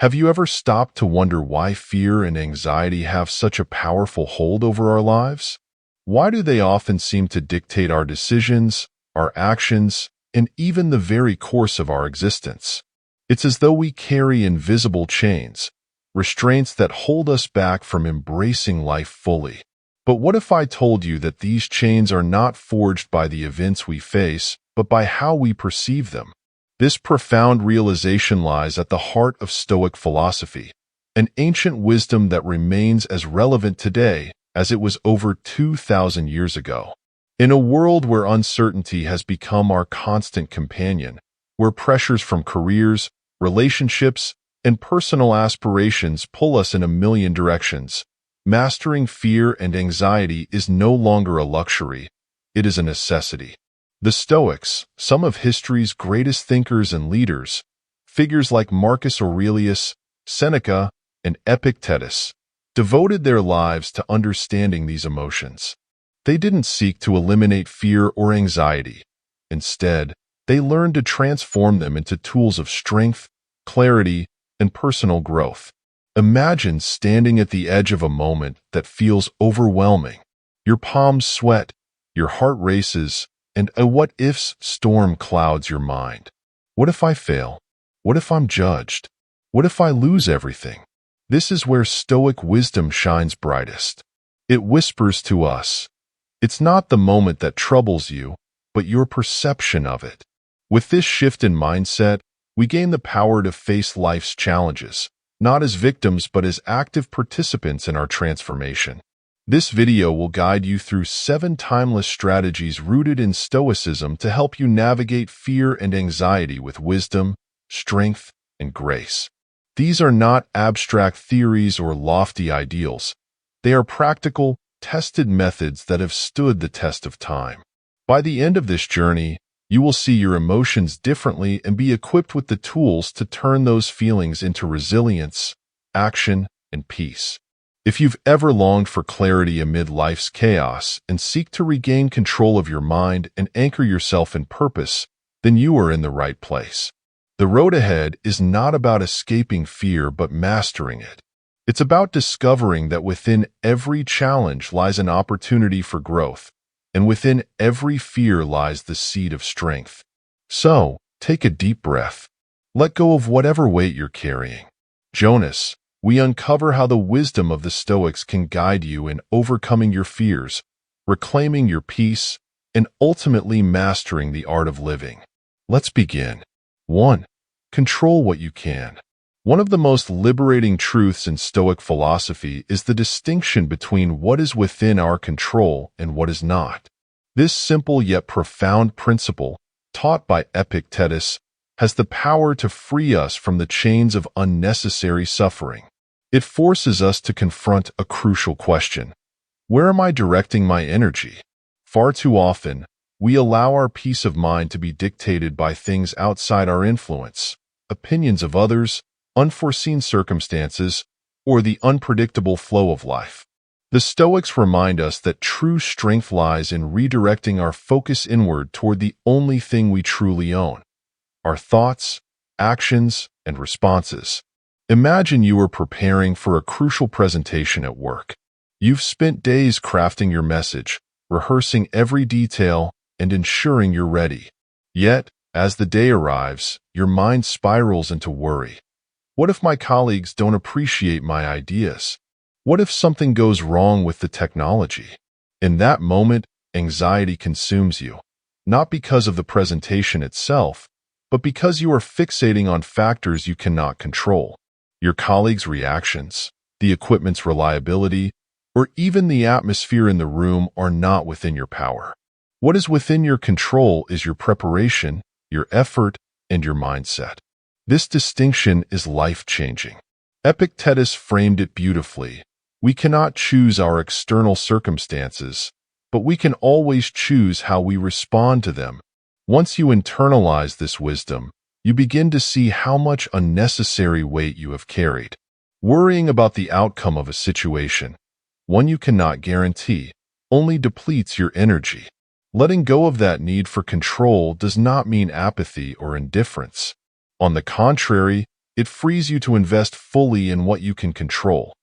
Have you ever stopped to wonder why fear and anxiety have such a powerful hold over our lives? Why do they often seem to dictate our decisions, our actions, and even the very course of our existence? It's as though we carry invisible chains, restraints that hold us back from embracing life fully. But what if I told you that these chains are not forged by the events we face, but by how we perceive them? This profound realization lies at the heart of Stoic philosophy, an ancient wisdom that remains as relevant today as it was over 2,000 years ago. In a world where uncertainty has become our constant companion, where pressures from careers, relationships, and personal aspirations pull us in a million directions, mastering fear and anxiety is no longer a luxury, it is a necessity. The Stoics, some of history's greatest thinkers and leaders, figures like Marcus Aurelius, Seneca, and Epictetus, devoted their lives to understanding these emotions. They didn't seek to eliminate fear or anxiety. Instead, they learned to transform them into tools of strength, clarity, and personal growth. Imagine standing at the edge of a moment that feels overwhelming. Your palms sweat, your heart races, and a what-ifs storm clouds your mind. What if I fail? What if I'm judged? What if I lose everything? This is where Stoic wisdom shines brightest. It whispers to us, it's not the moment that troubles you, but your perception of it. With this shift in mindset, we gain the power to face life's challenges, not as victims but as active participants in our transformation. This video will guide you through 7 timeless strategies rooted in Stoicism to help you navigate fear and anxiety with wisdom, strength, and grace. These are not abstract theories or lofty ideals. They are practical, tested methods that have stood the test of time. By the end of this journey, you will see your emotions differently and be equipped with the tools to turn those feelings into resilience, action, and peace. If you've ever longed for clarity amid life's chaos and seek to regain control of your mind and anchor yourself in purpose, then you are in the right place. The road ahead is not about escaping fear but mastering it. It's about discovering that within every challenge lies an opportunity for growth, and within every fear lies the seed of strength. So, take a deep breath. Let go of whatever weight you're carrying. Jonas, we uncover how the wisdom of the Stoics can guide you in overcoming your fears, reclaiming your peace, and ultimately mastering the art of living. Let's begin. 1. Control what you can. One of the most liberating truths in Stoic philosophy is the distinction between what is within our control and what is not. This simple yet profound principle, taught by Epictetus, has the power to free us from the chains of unnecessary suffering. It forces us to confront a crucial question. Where am I directing my energy? Far too often, we allow our peace of mind to be dictated by things outside our influence, opinions of others, unforeseen circumstances, or the unpredictable flow of life. The Stoics remind us that true strength lies in redirecting our focus inward toward the only thing we truly own: our thoughts, actions, and responses. Imagine you are preparing for a crucial presentation at work. You've spent days crafting your message, rehearsing every detail, and ensuring you're ready. Yet, as the day arrives, your mind spirals into worry. What if my colleagues don't appreciate my ideas? What if something goes wrong with the technology? In that moment, anxiety consumes you, not because of the presentation itself, but because you are fixating on factors you cannot control. Your colleagues' reactions, the equipment's reliability, or even the atmosphere in the room are not within your power. What is within your control is your preparation, your effort, and your mindset. This distinction is life-changing. Epictetus framed it beautifully. We cannot choose our external circumstances, but we can always choose how we respond to them. Once you internalize this wisdom, you begin to see how much unnecessary weight you have carried. Worrying about the outcome of a situation, one you cannot guarantee, only depletes your energy. Letting go of that need for control does not mean apathy or indifference. On the contrary, It frees you to invest fully in what you can control.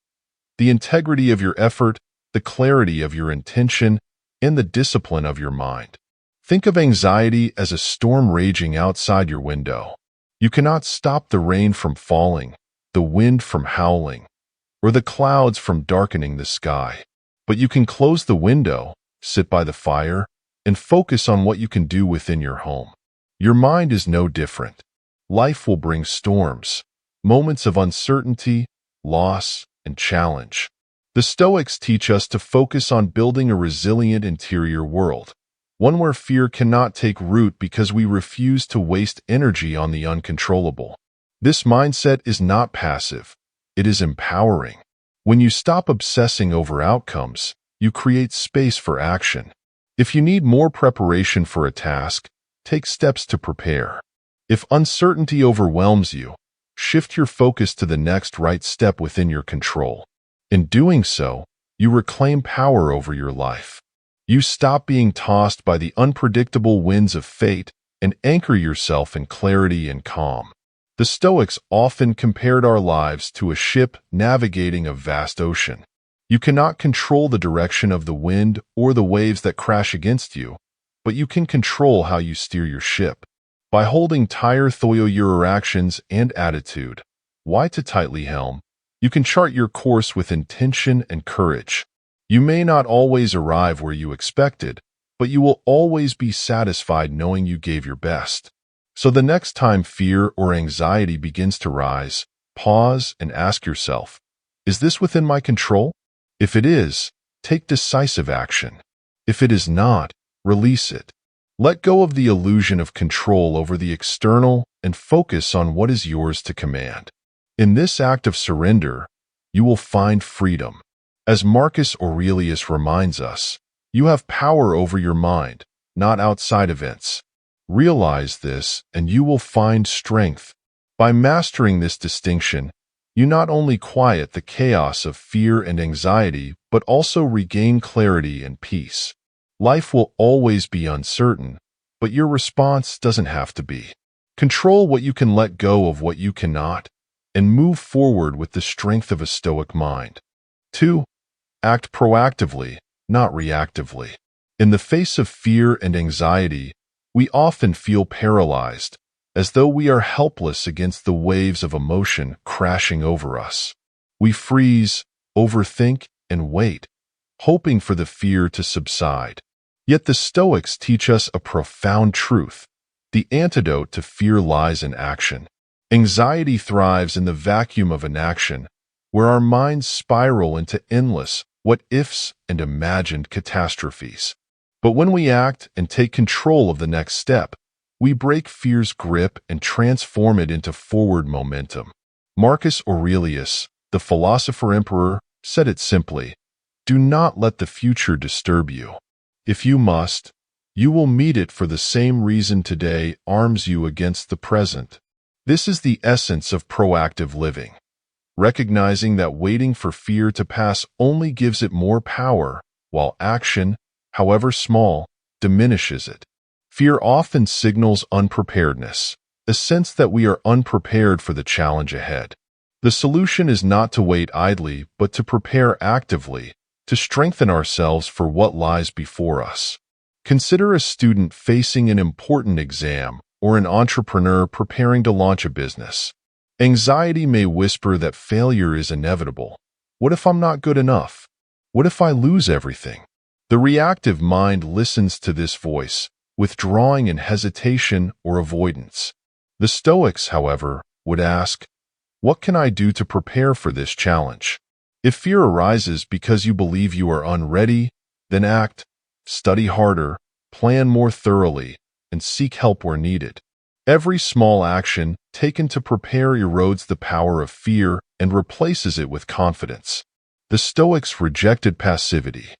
The integrity of your effort, the clarity of your intention, and the discipline of your mind. Think of anxiety as a storm raging outside your window. You cannot stop the rain from falling, the wind from howling, or the clouds from darkening the sky. But you can close the window, sit by the fire, and focus on what you can do within your home. Your mind is no different. Life will bring storms, moments of uncertainty, loss, and challenge. The Stoics teach us to focus on building a resilient interior world, one where fear cannot take root because we refuse to waste energy on the uncontrollable. This mindset is not passive. It is empowering. When you stop obsessing over outcomes, you create space for action. If you need more preparation for a task, take steps to prepare. If uncertainty overwhelms you, shift your focus to the next right step within your control. In doing so, you reclaim power over your life. You stop being tossed by the unpredictable winds of fate and anchor yourself in clarity and calm. The Stoics often compared our lives to a ship navigating a vast ocean. You cannot control the direction of the wind or the waves that crash against you, but you can control how you steer your ship. By holding tire through your actions and attitude, why to tightly helm, you can chart your course with intention and courage. You may not always arrive where you expected, but you will always be satisfied knowing you gave your best. So the next time fear or anxiety begins to rise, pause and ask yourself, is this within my control? If it is, take decisive action. If it is not, release it. Let go of the illusion of control over the external and focus on what is yours to command. In this act of surrender, you will find freedom. As Marcus Aurelius reminds us, you have power over your mind, not outside events. Realize this, and you will find strength. By mastering this distinction, you not only quiet the chaos of fear and anxiety, but also regain clarity and peace. Life will always be uncertain, but your response doesn't have to be. Control what you can, let go of what you cannot, and move forward with the strength of a Stoic mind. 2. Act proactively, not reactively. In the face of fear and anxiety, we often feel paralyzed, as though we are helpless against the waves of emotion crashing over us. We freeze, overthink, and wait, hoping for the fear to subside. Yet the Stoics teach us a profound truth. The antidote to fear lies in action. Anxiety thrives in the vacuum of inaction, where our minds spiral into endless what-ifs and imagined catastrophes. But when we act and take control of the next step, we break fear's grip and transform it into forward momentum. Marcus Aurelius, the philosopher-emperor, said it simply, "Do not let the future disturb you. If you must, you will meet it for the same reason today arms you against the present." This is the essence of proactive living. Recognizing that waiting for fear to pass only gives it more power, while action, however small, diminishes it. Fear often signals unpreparedness, a sense that we are unprepared for the challenge ahead. The solution is not to wait idly, but to prepare actively, to strengthen ourselves for what lies before us. Consider a student facing an important exam or an entrepreneur preparing to launch a business. Anxiety may whisper that failure is inevitable. What if I'm not good enough? What if I lose everything? The reactive mind listens to this voice, withdrawing in hesitation or avoidance. The Stoics, however, would ask, what can I do to prepare for this challenge? If fear arises because you believe you are unready, then act, study harder, plan more thoroughly, and seek help where needed. Every small action taken to prepare erodes the power of fear and replaces it with confidence. The Stoics rejected passivity.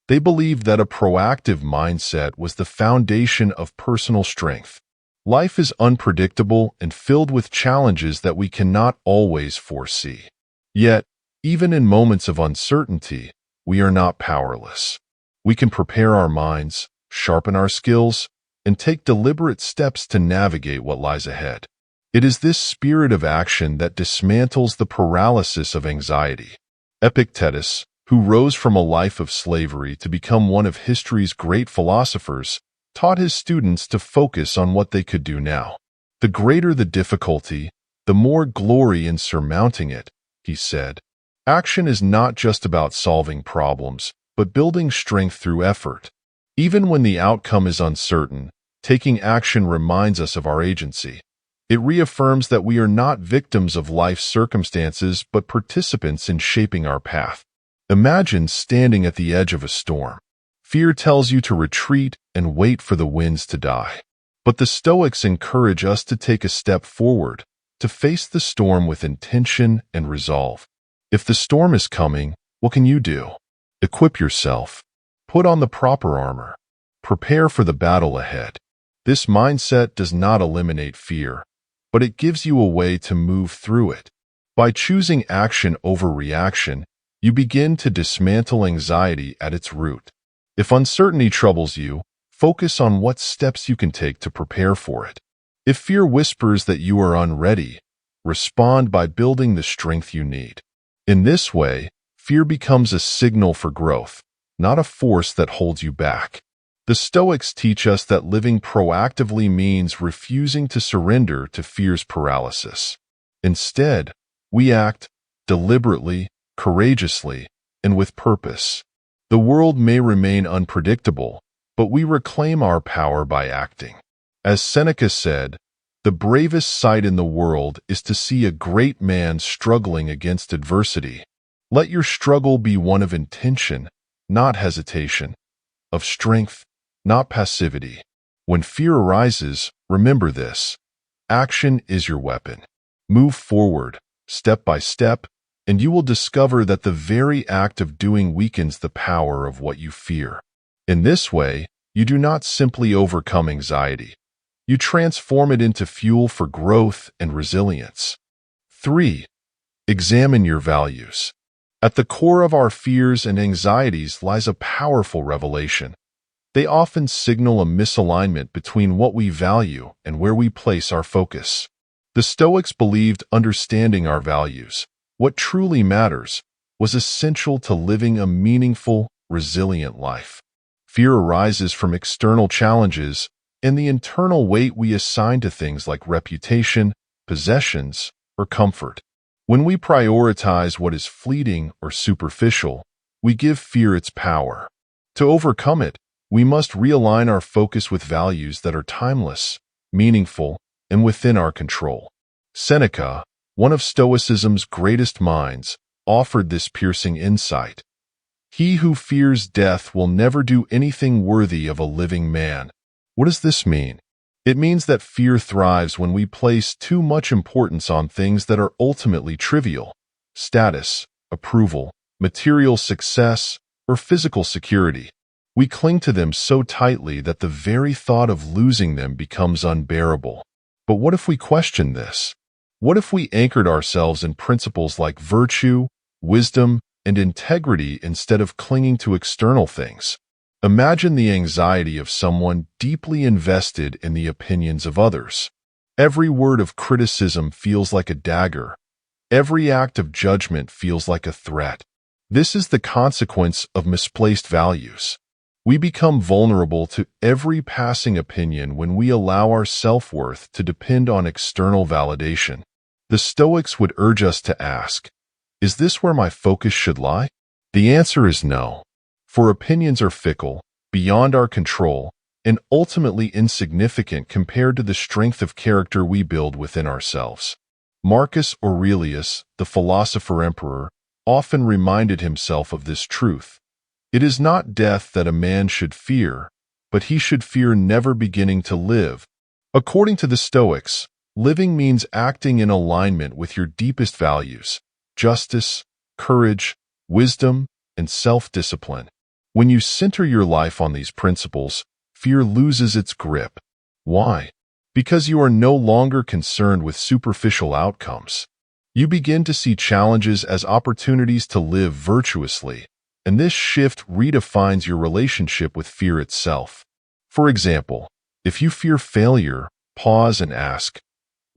They believed that a proactive mindset was the foundation of personal strength. Life is unpredictable and filled with challenges that we cannot always foresee. Yet, even in moments of uncertainty, we are not powerless. We can prepare our minds, sharpen our skills, and take deliberate steps to navigate what lies ahead. It is this spirit of action that dismantles the paralysis of anxiety. Epictetus, who rose from a life of slavery to become one of history's great philosophers, taught his students to focus on what they could do now. The greater the difficulty, the more glory in surmounting it, he said. Action is not just about solving problems, but building strength through effort. Even when the outcome is uncertain, taking action reminds us of our agency. It reaffirms that we are not victims of life's circumstances, but participants in shaping our path. Imagine standing at the edge of a storm. Fear tells you to retreat and wait for the winds to die. But the Stoics encourage us to take a step forward, to face the storm with intention and resolve. If the storm is coming, what can you do? Equip yourself. Put on the proper armor. Prepare for the battle ahead. This mindset does not eliminate fear, but it gives you a way to move through it. By choosing action over reaction, you begin to dismantle anxiety at its root. If uncertainty troubles you, focus on what steps you can take to prepare for it. If fear whispers that you are unready, respond by building the strength you need. In this way, fear becomes a signal for growth, not a force that holds you back. The Stoics teach us that living proactively means refusing to surrender to fear's paralysis. Instead, we act deliberately, courageously, and with purpose. The world may remain unpredictable, but we reclaim our power by acting. As Seneca said, the bravest sight in the world is to see a great man struggling against adversity. Let your struggle be one of intention, not hesitation, of strength, not passivity. When fear arises, remember this: action is your weapon. Move forward, step by step, and you will discover that the very act of doing weakens the power of what you fear. In this way, you do not simply overcome anxiety. You transform it into fuel for growth and resilience. 3. Examine your values. At the core of our fears and anxieties lies a powerful revelation. They often signal a misalignment between what we value and where we place our focus. The Stoics believed understanding our values, what truly matters, was essential to living a meaningful, resilient life. Fear arises from external challenges and the internal weight we assign to things like reputation, possessions, or comfort. When we prioritize what is fleeting or superficial, we give fear its power. To overcome it, we must realign our focus with values that are timeless, meaningful, and within our control. Seneca, one of Stoicism's greatest minds, offered this piercing insight. He who fears death will never do anything worthy of a living man. What does this mean? It means that fear thrives when we place too much importance on things that are ultimately trivial: status, approval, material success, or physical security. We cling to them so tightly that the very thought of losing them becomes unbearable. But what if we question this? What if we anchored ourselves in principles like virtue, wisdom, and integrity instead of clinging to external things? Imagine the anxiety of someone deeply invested in the opinions of others. Every word of criticism feels like a dagger. Every act of judgment feels like a threat. This is the consequence of misplaced values. We become vulnerable to every passing opinion when we allow our self-worth to depend on external validation. The Stoics would urge us to ask, is this where my focus should lie? The answer is no. For opinions are fickle, beyond our control, and ultimately insignificant compared to the strength of character we build within ourselves. Marcus Aurelius, the philosopher-emperor, often reminded himself of this truth. It is not death that a man should fear, but he should fear never beginning to live. According to the Stoics, living means acting in alignment with your deepest values: justice, courage, wisdom, and self-discipline. When you center your life on these principles, fear loses its grip. Why? Because you are no longer concerned with superficial outcomes. You begin to see challenges as opportunities to live virtuously, and this shift redefines your relationship with fear itself. For example, if you fear failure, pause and ask,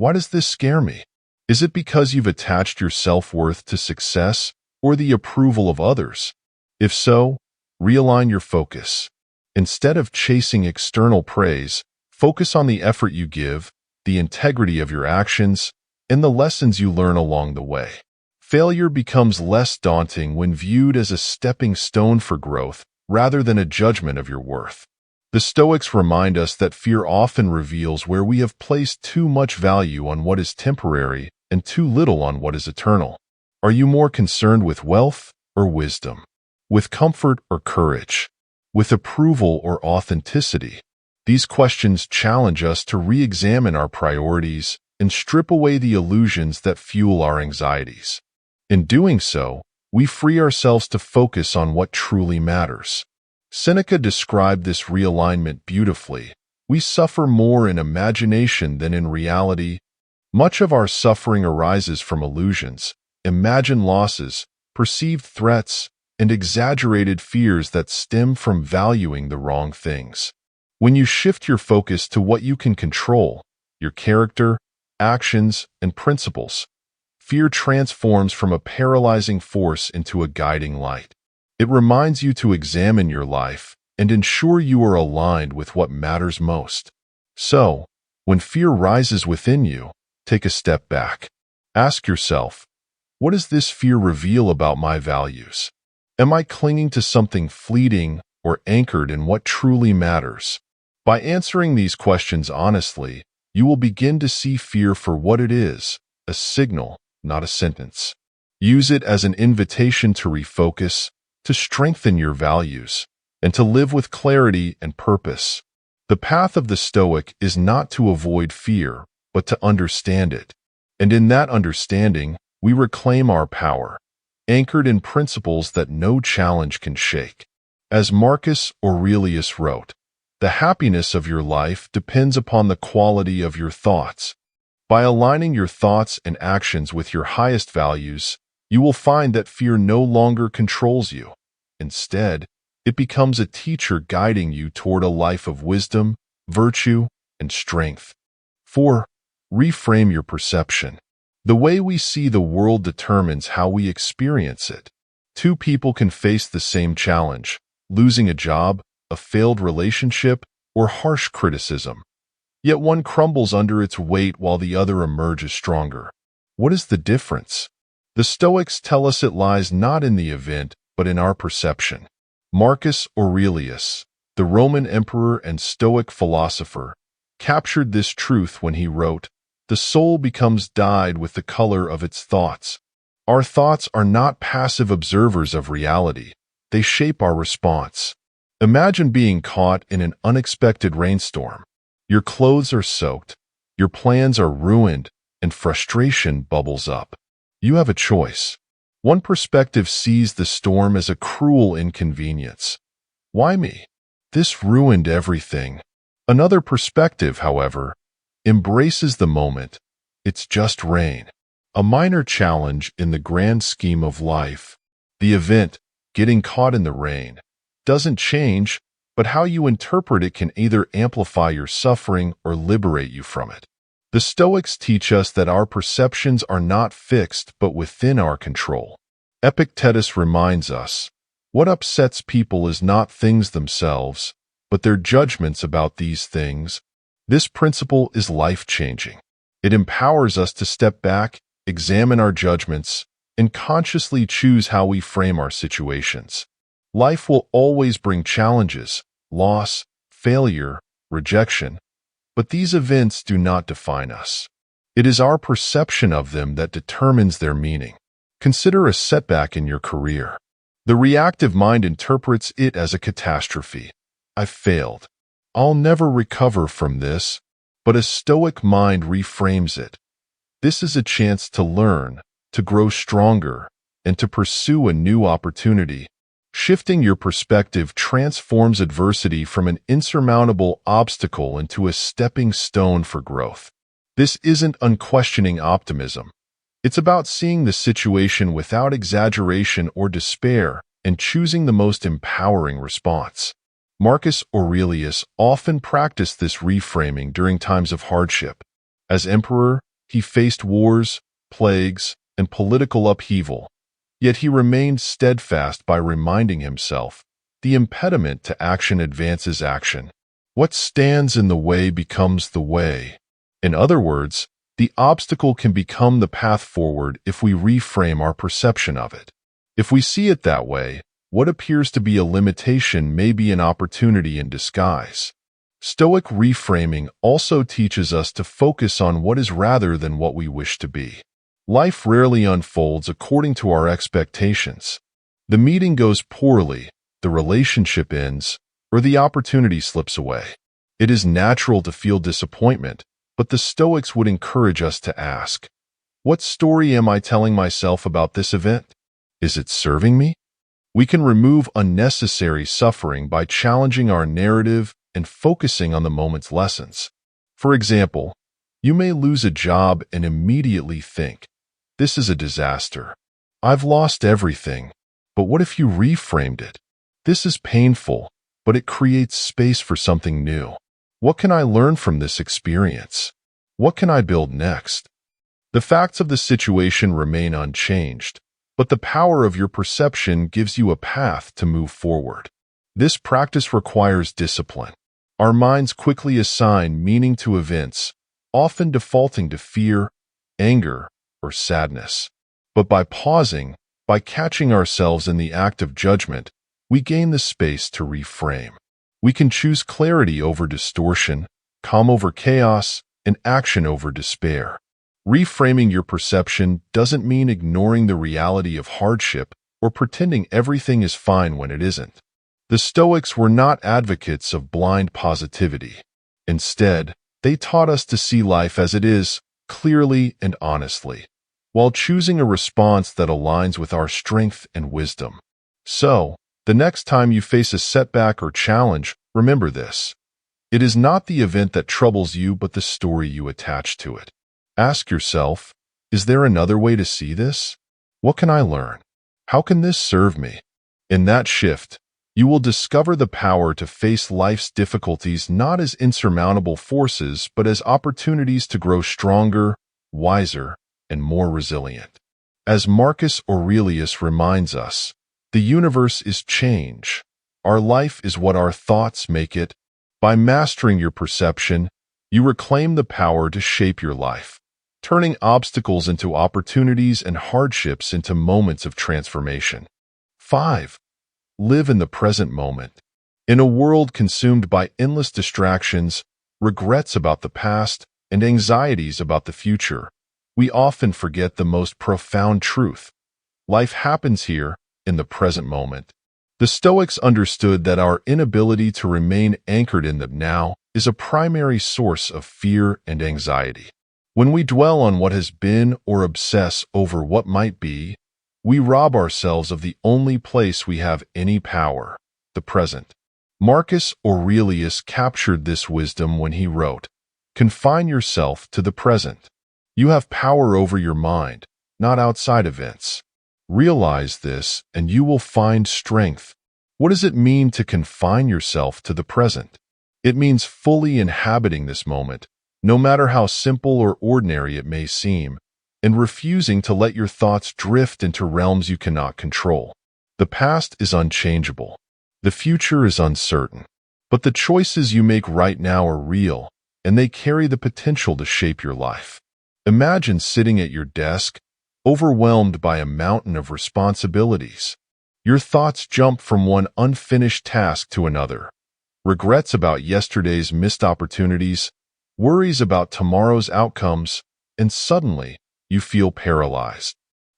Why does this scare me? Is it because you've attached your self-worth to success or the approval of others? If so, realign your focus. Instead of chasing external praise, focus on the effort you give, the integrity of your actions, and the lessons you learn along the way. Failure becomes less daunting when viewed as a stepping stone for growth rather than a judgment of your worth. The Stoics remind us that fear often reveals where we have placed too much value on what is temporary and too little on what is eternal. Are you more concerned with wealth or wisdom? With comfort or courage? With approval or authenticity? These questions challenge us to re-examine our priorities and strip away the illusions that fuel our anxieties. In doing so, we free ourselves to focus on what truly matters. Seneca described this realignment beautifully. We suffer more in imagination than in reality. Much of our suffering arises from illusions, imagined losses, perceived threats, and exaggerated fears that stem from valuing the wrong things. When you shift your focus to what you can control, your character, actions, and principles, fear transforms from a paralyzing force into a guiding light. It reminds you to examine your life and ensure you are aligned with what matters most. So, when fear rises within you, take a step back. Ask yourself, what does this fear reveal about my values? Am I clinging to something fleeting or anchored in what truly matters? By answering these questions honestly, you will begin to see fear for what it is, a signal, not a sentence. Use it as an invitation to refocus, to strengthen your values, and to live with clarity and purpose. The path of the Stoic is not to avoid fear, but to understand it. And in that understanding, we reclaim our power, anchored in principles that no challenge can shake. As Marcus Aurelius wrote, the happiness of your life depends upon the quality of your thoughts. By aligning your thoughts and actions with your highest values, you will find that fear no longer controls you. Instead, it becomes a teacher guiding you toward a life of wisdom, virtue, and strength. 4. Reframe your perception. The way we see the world determines how we experience it. Two people can face the same challenge, losing a job, a failed relationship, or harsh criticism. Yet one crumbles under its weight while the other emerges stronger. What is the difference? The Stoics tell us it lies not in the event, but in our perception. Marcus Aurelius, the Roman emperor and Stoic philosopher, captured this truth when he wrote, "The soul becomes dyed with the color of its thoughts." Our thoughts are not passive observers of reality. They shape our response. Imagine being caught in an unexpected rainstorm. Your clothes are soaked, your plans are ruined, and frustration bubbles up. You have a choice. One perspective sees the storm as a cruel inconvenience. Why me? This ruined everything. Another perspective, however, embraces the moment. It's just rain. A minor challenge in the grand scheme of life. The event, getting caught in the rain, doesn't change, but how you interpret it can either amplify your suffering or liberate you from it. The Stoics teach us that our perceptions are not fixed but within our control. Epictetus reminds us, what upsets people is not things themselves, but their judgments about these things. This principle is life-changing. It empowers us to step back, examine our judgments, and consciously choose how we frame our situations. Life will always bring challenges, loss, failure, rejection, but these events do not define us. It is our perception of them that determines their meaning. Consider a setback in your career. The reactive mind interprets it as a catastrophe. I failed. I'll never recover from this. But a Stoic mind reframes it. This is a chance to learn, to grow stronger, and to pursue a new opportunity. Shifting your perspective transforms adversity from an insurmountable obstacle into a stepping stone for growth. This isn't unquestioning optimism. It's about seeing the situation without exaggeration or despair and choosing the most empowering response. Marcus Aurelius often practiced this reframing during times of hardship. As emperor, He faced wars, plagues, and political upheaval, yet he remained steadfast by reminding himself, the impediment to action advances action. What stands in the way becomes the way. In other words, the obstacle can become the path forward if we reframe our perception of it. If we see it that way, what appears to be a limitation may be an opportunity in disguise. Stoic reframing also teaches us to focus on what is rather than what we wish to be. Life rarely unfolds according to our expectations. The meeting goes poorly, the relationship ends, or the opportunity slips away. It is natural to feel disappointment, but the Stoics would encourage us to ask, what story am I telling myself about this event? Is it serving me? We can remove unnecessary suffering by challenging our narrative and focusing on the moment's lessons. For example, you may lose a job and immediately think, this is a disaster. I've lost everything. But what if you reframed it? This is painful, but it creates space for something new. What can I learn from this experience? What can I build next? The facts of the situation remain unchanged, but the power of your perception gives you a path to move forward. This practice requires discipline. Our minds quickly assign meaning to events, often defaulting to fear, anger, or sadness. But by pausing, by catching ourselves in the act of judgment, we gain the space to reframe. We can choose clarity over distortion, calm over chaos, and action over despair. Reframing your perception doesn't mean ignoring the reality of hardship or pretending everything is fine when it isn't. The Stoics were not advocates of blind positivity. Instead, they taught us to see life as it is, clearly and honestly, while choosing a response that aligns with our strength and wisdom. So, the next time you face a setback or challenge, remember this. It is not the event that troubles you, but the story you attach to it. Ask yourself, is there another way to see this? What can I learn? How can this serve me? In that shift, you will discover the power to face life's difficulties not as insurmountable forces, but as opportunities to grow stronger, wiser, and more resilient. As Marcus Aurelius reminds us, the universe is change. Our life is what our thoughts make it. By mastering your perception, you reclaim the power to shape your life, turning obstacles into opportunities and hardships into moments of transformation. 5. Live in the present moment. In a world consumed by endless distractions, regrets about the past, and anxieties about the future, we often forget the most profound truth. Life happens here, in the present moment. The Stoics understood that our inability to remain anchored in the now is a primary source of fear and anxiety. When we dwell on what has been or obsess over what might be, we rob ourselves of the only place we have any power, the present. Marcus Aurelius captured this wisdom when he wrote, "Confine yourself to the present. You have power over your mind, not outside events. Realize this, and you will find strength." What does it mean to confine yourself to the present? It means fully inhabiting this moment, no matter how simple or ordinary it may seem, and refusing to let your thoughts drift into realms you cannot control. The past is unchangeable. The future is uncertain. But the choices you make right now are real, and they carry the potential to shape your life. Imagine sitting at your desk, overwhelmed by a mountain of responsibilities. Your thoughts jump from one unfinished task to another. Regrets about yesterday's missed opportunities, worries about tomorrow's outcomes, and suddenly, you feel paralyzed.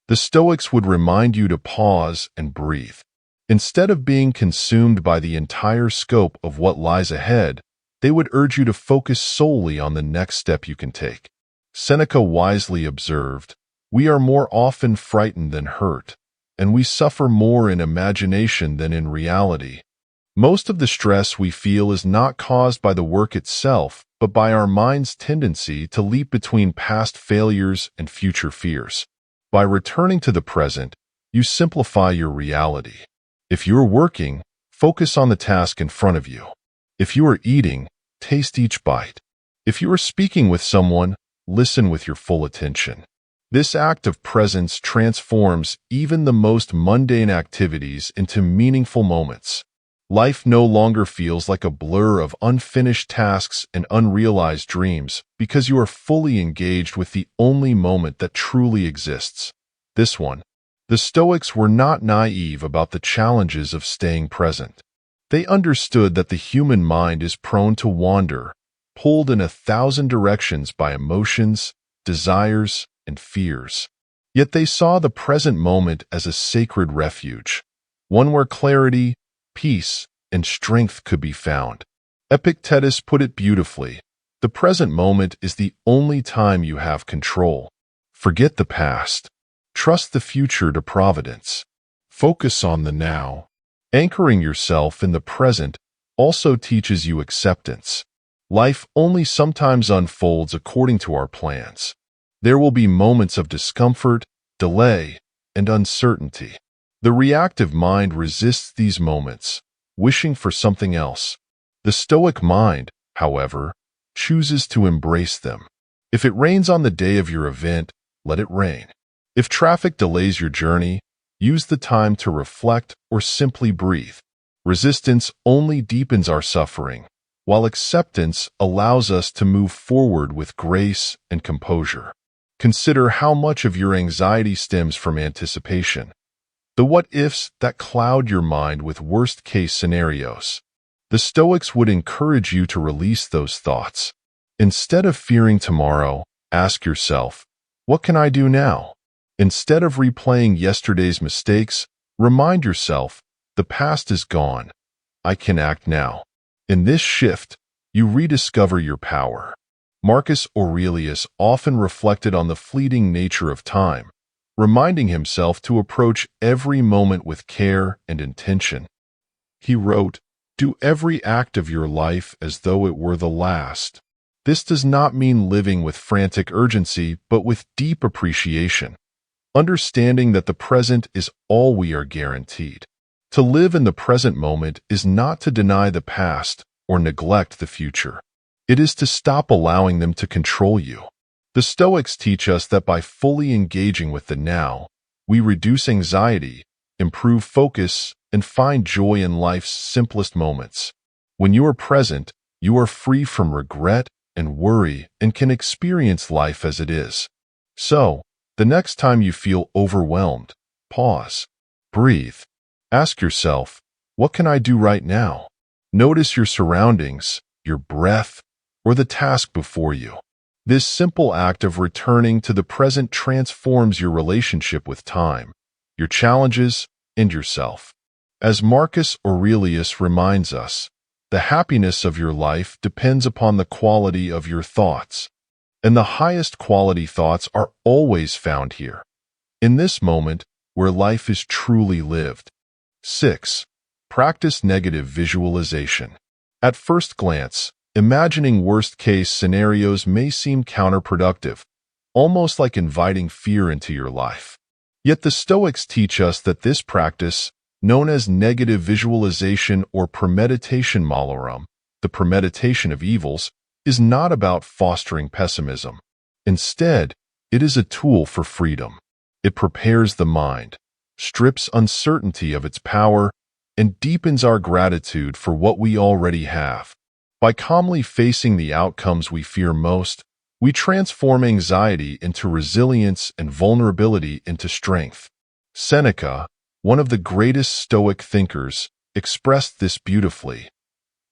The Stoics would remind you to pause and breathe. Instead of being consumed by the entire scope of what lies ahead, they would urge you to focus solely on the next step you can take. Seneca wisely observed, "We are more often frightened than hurt, and we suffer more in imagination than in reality." Most of the stress we feel is not caused by the work itself, but by our mind's tendency to leap between past failures and future fears. By returning to the present, you simplify your reality. If you're working, focus on the task in front of you. If you are eating, taste each bite. If you are speaking with someone, listen with your full attention. This act of presence transforms even the most mundane activities into meaningful moments. Life no longer feels like a blur of unfinished tasks and unrealized dreams because you are fully engaged with the only moment that truly exists. This one. The Stoics were not naive about the challenges of staying present. They understood that the human mind is prone to wander, pulled in 1,000 directions by emotions, desires, and fears. Yet they saw the present moment as a sacred refuge, one where clarity, peace, and strength could be found. Epictetus put it beautifully. The present moment is the only time you have control. Forget the past. Trust the future to providence. Focus on the now. Anchoring yourself in the present also teaches you acceptance. Life only sometimes unfolds according to our plans. There will be moments of discomfort, delay, and uncertainty. The reactive mind resists these moments, wishing for something else. The Stoic mind, however, chooses to embrace them. If it rains on the day of your event, let it rain. If traffic delays your journey, use the time to reflect or simply breathe. Resistance only deepens our suffering, while acceptance allows us to move forward with grace and composure. Consider how much of your anxiety stems from anticipation, the what-ifs that cloud your mind with worst-case scenarios. The Stoics would encourage you to release those thoughts. Instead of fearing tomorrow, ask yourself, what can I do now? Instead of replaying yesterday's mistakes, remind yourself, the past is gone. I can act now. In this shift, you rediscover your power. Marcus Aurelius often reflected on the fleeting nature of time, reminding himself to approach every moment with care and intention. He wrote, "Do every act of your life as though it were the last." This does not mean living with frantic urgency, but with deep appreciation, understanding that the present is all we are guaranteed. To live in the present moment is not to deny the past or neglect the future. It is to stop allowing them to control you. The Stoics teach us that by fully engaging with the now, we reduce anxiety, improve focus, and find joy in life's simplest moments. When you are present, you are free from regret and worry and can experience life as it is. So, the next time you feel overwhelmed, pause, breathe. Ask yourself, what can I do right now? Notice your surroundings, your breath, or the task before you. This simple act of returning to the present transforms your relationship with time, your challenges, and yourself. As Marcus Aurelius reminds us, the happiness of your life depends upon the quality of your thoughts, and the highest quality thoughts are always found here, in this moment where life is truly lived. 6. Practice negative visualization. At first glance, imagining worst-case scenarios may seem counterproductive, almost like inviting fear into your life. Yet the Stoics teach us that this practice, known as negative visualization or premeditation malorum, the premeditation of evils, is not about fostering pessimism. Instead, it is a tool for freedom. It prepares the mind, strips uncertainty of its power, and deepens our gratitude for what we already have. By calmly facing the outcomes we fear most, we transform anxiety into resilience and vulnerability into strength. Seneca, one of the greatest Stoic thinkers, expressed this beautifully.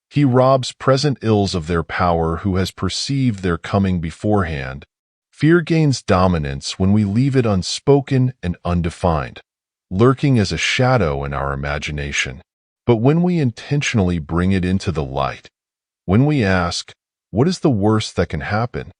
He robs present ills of their power who has perceived their coming beforehand. Fear gains dominance when we leave it unspoken and undefined, lurking as a shadow in our imagination. But when we intentionally bring it into the light, when we ask, what is the worst that can happen?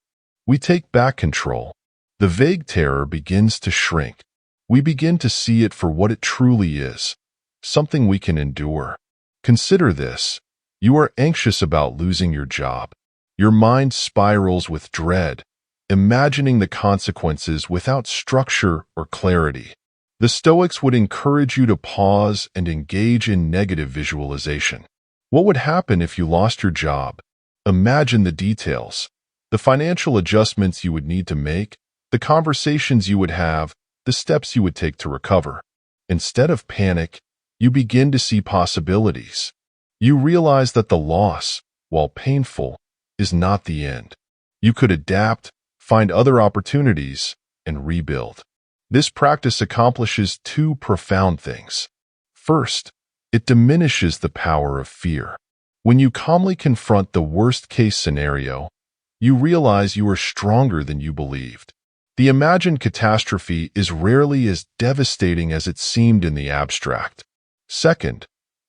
We take back control. The vague terror begins to shrink. We begin to see it for what it truly is, something we can endure. Consider this. You are anxious about losing your job. Your mind spirals with dread, imagining the consequences without structure or clarity. The Stoics would encourage you to pause and engage in negative visualization. What would happen if you lost your job? Imagine the details. The financial adjustments you would need to make, the conversations you would have, the steps you would take to recover. Instead of panic, you begin to see possibilities. You realize that the loss, while painful, is not the end. You could adapt, find other opportunities, and rebuild. This practice accomplishes two profound things. First, it diminishes the power of fear. When you calmly confront the worst-case scenario, you realize you are stronger than you believed. The imagined catastrophe is rarely as devastating as it seemed in the abstract. Second,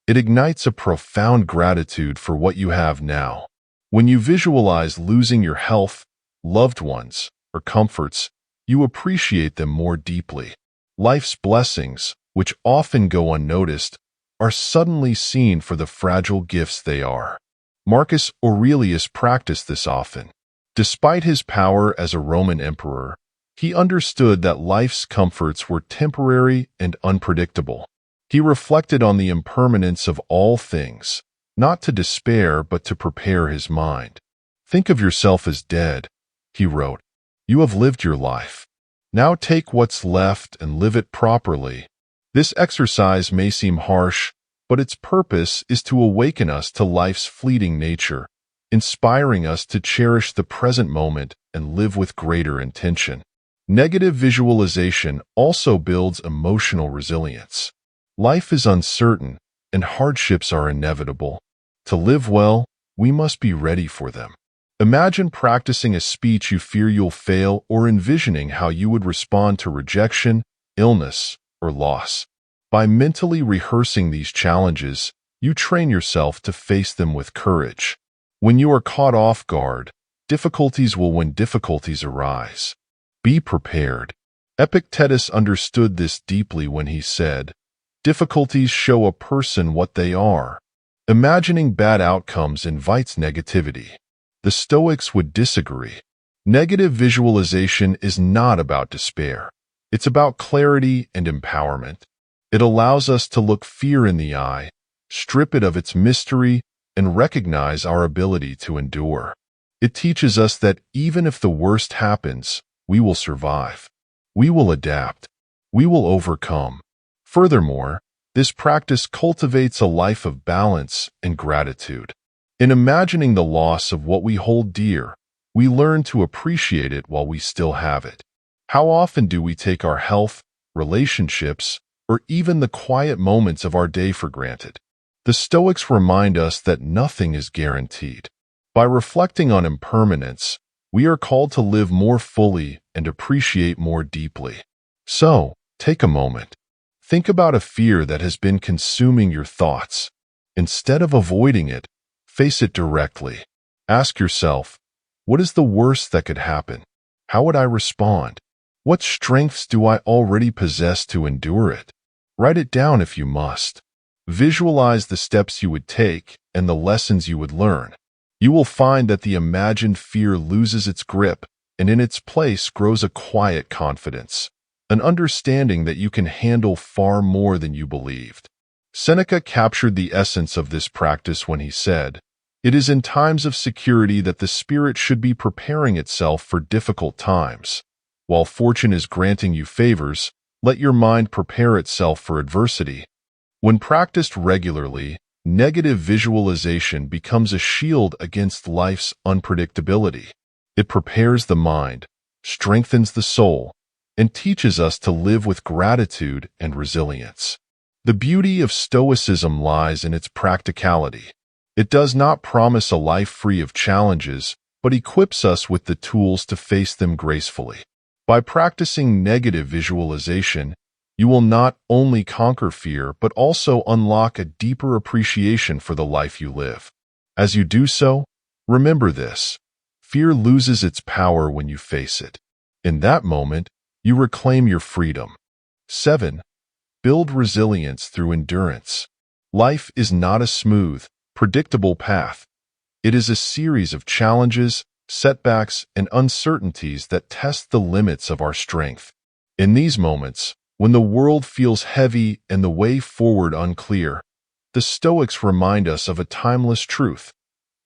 it ignites a profound gratitude for what you have now. When you visualize losing your health, loved ones, or comforts, you appreciate them more deeply. Life's blessings, which often go unnoticed, are suddenly seen for the fragile gifts they are. Marcus Aurelius practiced this often. Despite his power as a Roman emperor, he understood that life's comforts were temporary and unpredictable. He reflected on the impermanence of all things, not to despair but to prepare his mind. "Think of yourself as dead," he wrote. "You have lived your life. Now take what's left and live it properly." This exercise may seem harsh, but its purpose is to awaken us to life's fleeting nature, inspiring us to cherish the present moment and live with greater intention. Negative visualization also builds emotional resilience. Life is uncertain, and hardships are inevitable. To live well, we must be ready for them. Imagine practicing a speech you fear you'll fail or envisioning how you would respond to rejection, illness, or loss. By mentally rehearsing these challenges, you train yourself to face them with courage. When you are caught off guard, difficulties will when difficulties arise. Be prepared. Epictetus understood this deeply when he said, "Difficulties show a person what they are." Imagining bad outcomes invites negativity. The Stoics would disagree. Negative visualization is not about despair. It's about clarity and empowerment. It allows us to look fear in the eye, strip it of its mystery, and recognize our ability to endure. It teaches us that even if the worst happens, we will survive. We will adapt. We will overcome. Furthermore, this practice cultivates a life of balance and gratitude. In imagining the loss of what we hold dear, we learn to appreciate it while we still have it. How often do we take our health, relationships, or even the quiet moments of our day for granted? The Stoics remind us that nothing is guaranteed. By reflecting on impermanence, we are called to live more fully and appreciate more deeply. So, take a moment. Think about a fear that has been consuming your thoughts. Instead of avoiding it, face it directly. Ask yourself, what is the worst that could happen? How would I respond? What strengths do I already possess to endure it? Write it down if you must. Visualize the steps you would take and the lessons you would learn. You will find that the imagined fear loses its grip, and in its place grows a quiet confidence, an understanding that you can handle far more than you believed. Seneca captured the essence of this practice when he said, "It is in times of security that the spirit should be preparing itself for difficult times. While fortune is granting you favors, let your mind prepare itself for adversity." When practiced regularly, negative visualization becomes a shield against life's unpredictability. It prepares the mind, strengthens the soul, and teaches us to live with gratitude and resilience. The beauty of Stoicism lies in its practicality. It does not promise a life free of challenges, but equips us with the tools to face them gracefully. By practicing negative visualization, you will not only conquer fear, but also unlock a deeper appreciation for the life you live. As you do so, remember this: fear loses its power when you face it. In that moment, you reclaim your freedom. 7. Build resilience through endurance. Life is not a smooth, predictable path. It is a series of challenges, setbacks, and uncertainties that test the limits of our strength. In these moments, when the world feels heavy and the way forward unclear, the Stoics remind us of a timeless truth: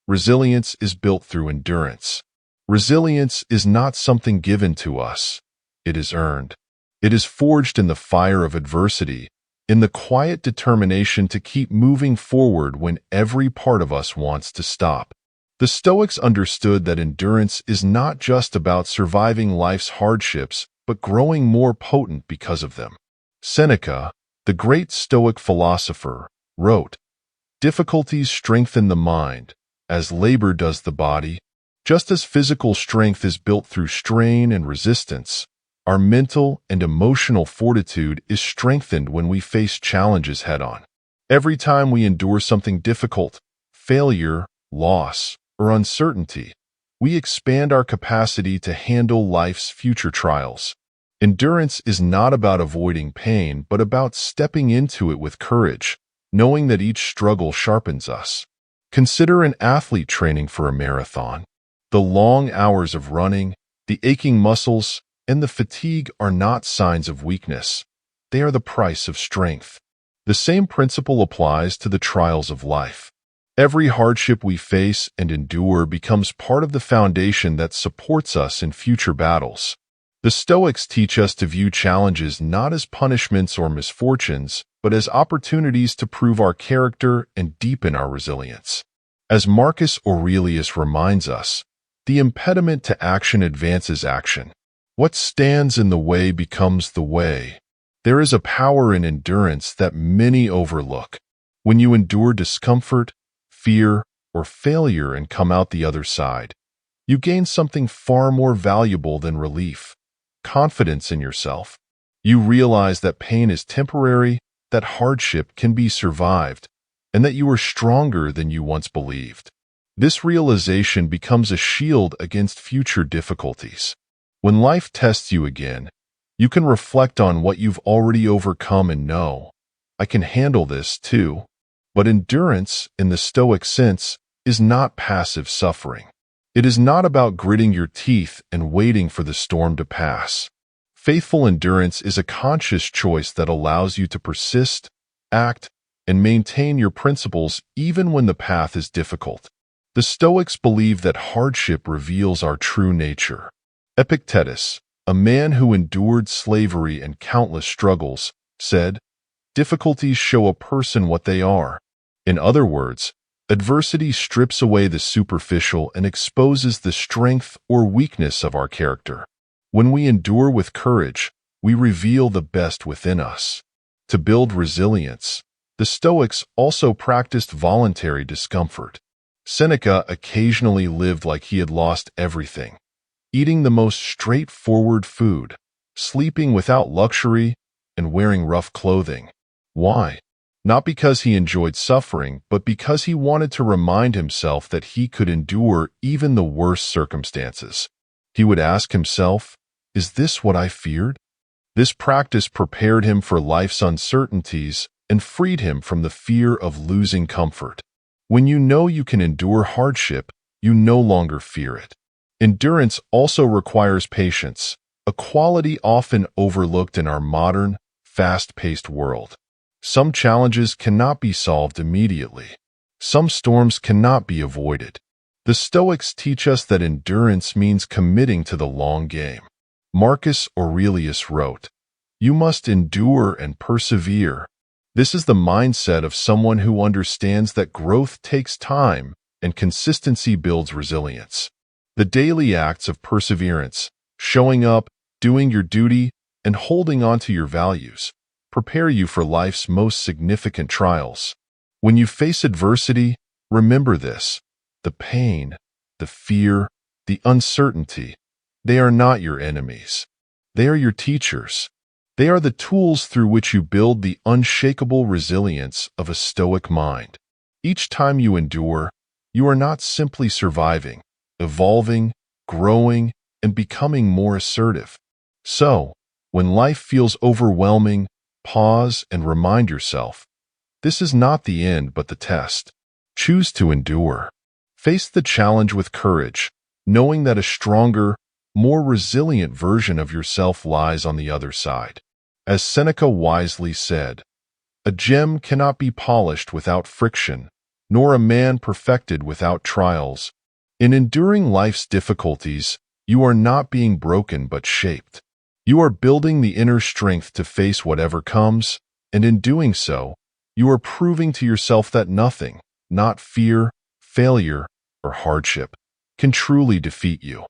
resilience is built through endurance. Resilience is not something given to us. It is earned. It is forged in the fire of adversity, in the quiet determination to keep moving forward when every part of us wants to stop. The Stoics understood that endurance is not just about surviving life's hardships, but growing more potent because of them. Seneca, the great Stoic philosopher, wrote, "Difficulties strengthen the mind, as labor does the body. Just as physical strength is built through strain and resistance, our mental and emotional fortitude is strengthened when we face challenges head-on. Every time we endure something difficult, failure, loss, or uncertainty, we expand our capacity to handle life's future trials. Endurance is not about avoiding pain, but about stepping into it with courage, knowing that each struggle sharpens us. Consider an athlete training for a marathon. The long hours of running, the aching muscles, and the fatigue are not signs of weakness. They are the price of strength. The same principle applies to the trials of life. Every hardship we face and endure becomes part of the foundation that supports us in future battles. The Stoics teach us to view challenges not as punishments or misfortunes, but as opportunities to prove our character and deepen our resilience. As Marcus Aurelius reminds us, the impediment to action advances action. What stands in the way becomes the way. There is a power in endurance that many overlook. When you endure discomfort, fear, or failure and come out the other side, you gain something far more valuable than relief: confidence in yourself. You realize that pain is temporary, that hardship can be survived, and that you are stronger than you once believed. This realization becomes a shield against future difficulties. When life tests you again, you can reflect on what you've already overcome and know, I can handle this too. But endurance, in the Stoic sense, is not passive suffering. It is not about gritting your teeth and waiting for the storm to pass. Faithful endurance is a conscious choice that allows you to persist, act, and maintain your principles even when the path is difficult. The Stoics believe that hardship reveals our true nature. Epictetus, a man who endured slavery and countless struggles, said, "Difficulties show a person what they are." In other words, adversity strips away the superficial and exposes the strength or weakness of our character. When we endure with courage, we reveal the best within us. To build resilience, the Stoics also practiced voluntary discomfort. Seneca occasionally lived like he had lost everything, eating the most straightforward food, sleeping without luxury, and wearing rough clothing. Why? Not because he enjoyed suffering, but because he wanted to remind himself that he could endure even the worst circumstances. He would ask himself, "Is this what I feared?" This practice prepared him for life's uncertainties and freed him from the fear of losing comfort. When you know you can endure hardship, you no longer fear it. Endurance also requires patience, a quality often overlooked in our modern, fast-paced world. Some challenges cannot be solved immediately. Some storms cannot be avoided. The Stoics teach us that endurance means committing to the long game. Marcus Aurelius wrote, "You must endure and persevere." This is the mindset of someone who understands that growth takes time and consistency builds resilience. The daily acts of perseverance, showing up, doing your duty, and holding on to your values, prepare you for life's most significant trials. When you face adversity, remember this: the pain, the fear, the uncertainty, they are not your enemies. They are your teachers. They are the tools through which you build the unshakable resilience of a Stoic mind. Each time you endure, you are not simply surviving, evolving, growing, and becoming more assertive. So, when life feels overwhelming, pause and remind yourself, this is not the end but the test. Choose to endure. Face the challenge with courage, knowing that a stronger, more resilient version of yourself lies on the other side. As Seneca wisely said, "A gem cannot be polished without friction, nor a man perfected without trials. In enduring life's difficulties, you are not being broken but shaped. You are building the inner strength to face whatever comes, and in doing so, you are proving to yourself that nothing, not fear, failure, or hardship, can truly defeat you.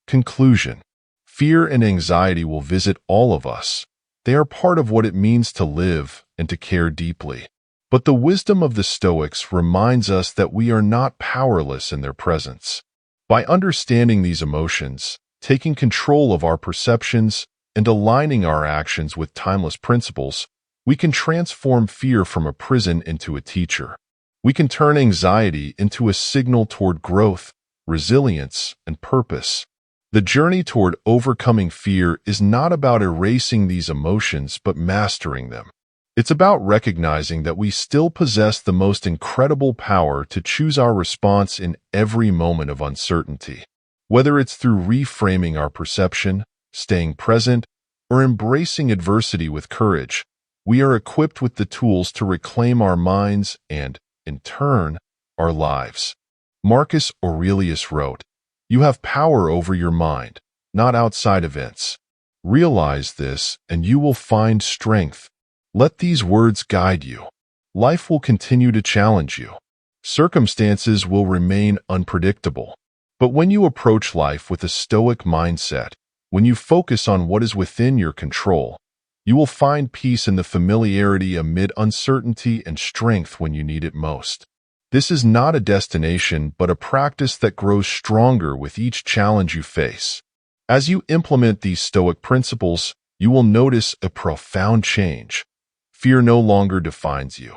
Conclusion. Fear and anxiety will visit all of us. They are part of what it means to live and to care deeply. But the wisdom of the Stoics reminds us that we are not powerless in their presence. By understanding these emotions, taking control of our perceptions, and aligning our actions with timeless principles, we can transform fear from a prison into a teacher. We can turn anxiety into a signal toward growth, resilience, and purpose. The journey toward overcoming fear is not about erasing these emotions but mastering them. It's about recognizing that we still possess the most incredible power to choose our response in every moment of uncertainty. Whether it's through reframing our perception, staying present, or embracing adversity with courage, we are equipped with the tools to reclaim our minds and, in turn, our lives. Marcus Aurelius wrote, "You have power over your mind, not outside events. Realize this, and you will find strength." Let these words guide you. Life will continue to challenge you. Circumstances will remain unpredictable. But when you approach life with a stoic mindset, when you focus on what is within your control, you will find peace in the familiarity amid uncertainty and strength when you need it most. This is not a destination, but a practice that grows stronger with each challenge you face. As you implement these Stoic principles, you will notice a profound change. Fear no longer defines you.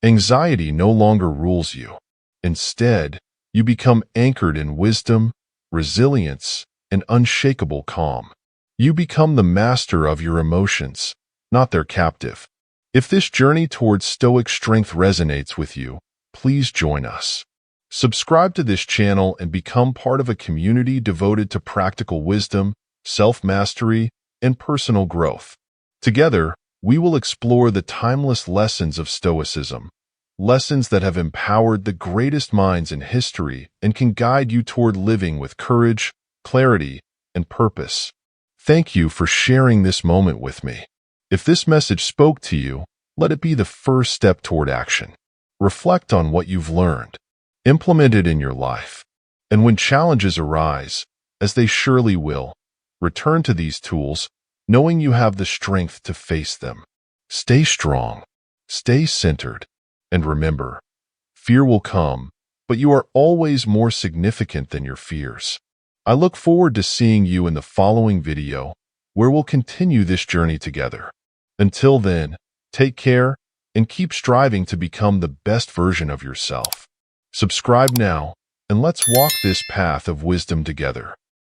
Anxiety no longer rules you. Instead, you become anchored in wisdom, resilience, and unshakable calm. You become the master of your emotions, not their captive. If this journey towards Stoic strength resonates with you, please join us. Subscribe to this channel and become part of a community devoted to practical wisdom, self-mastery, and personal growth. Together, we will explore the timeless lessons of Stoicism, lessons that have empowered the greatest minds in history and can guide you toward living with courage, clarity, and purpose. Thank you for sharing this moment with me. If this message spoke to you, let it be the first step toward action. Reflect on what you've learned. Implement it in your life. And when challenges arise, as they surely will, return to these tools, knowing you have the strength to face them. Stay strong, stay centered, and remember, fear will come, but you are always more significant than your fears. I look forward to seeing you in the following video, where we'll continue this journey together. Until then, take care and keep striving to become the best version of yourself. Subscribe now, and let's walk this path of wisdom together.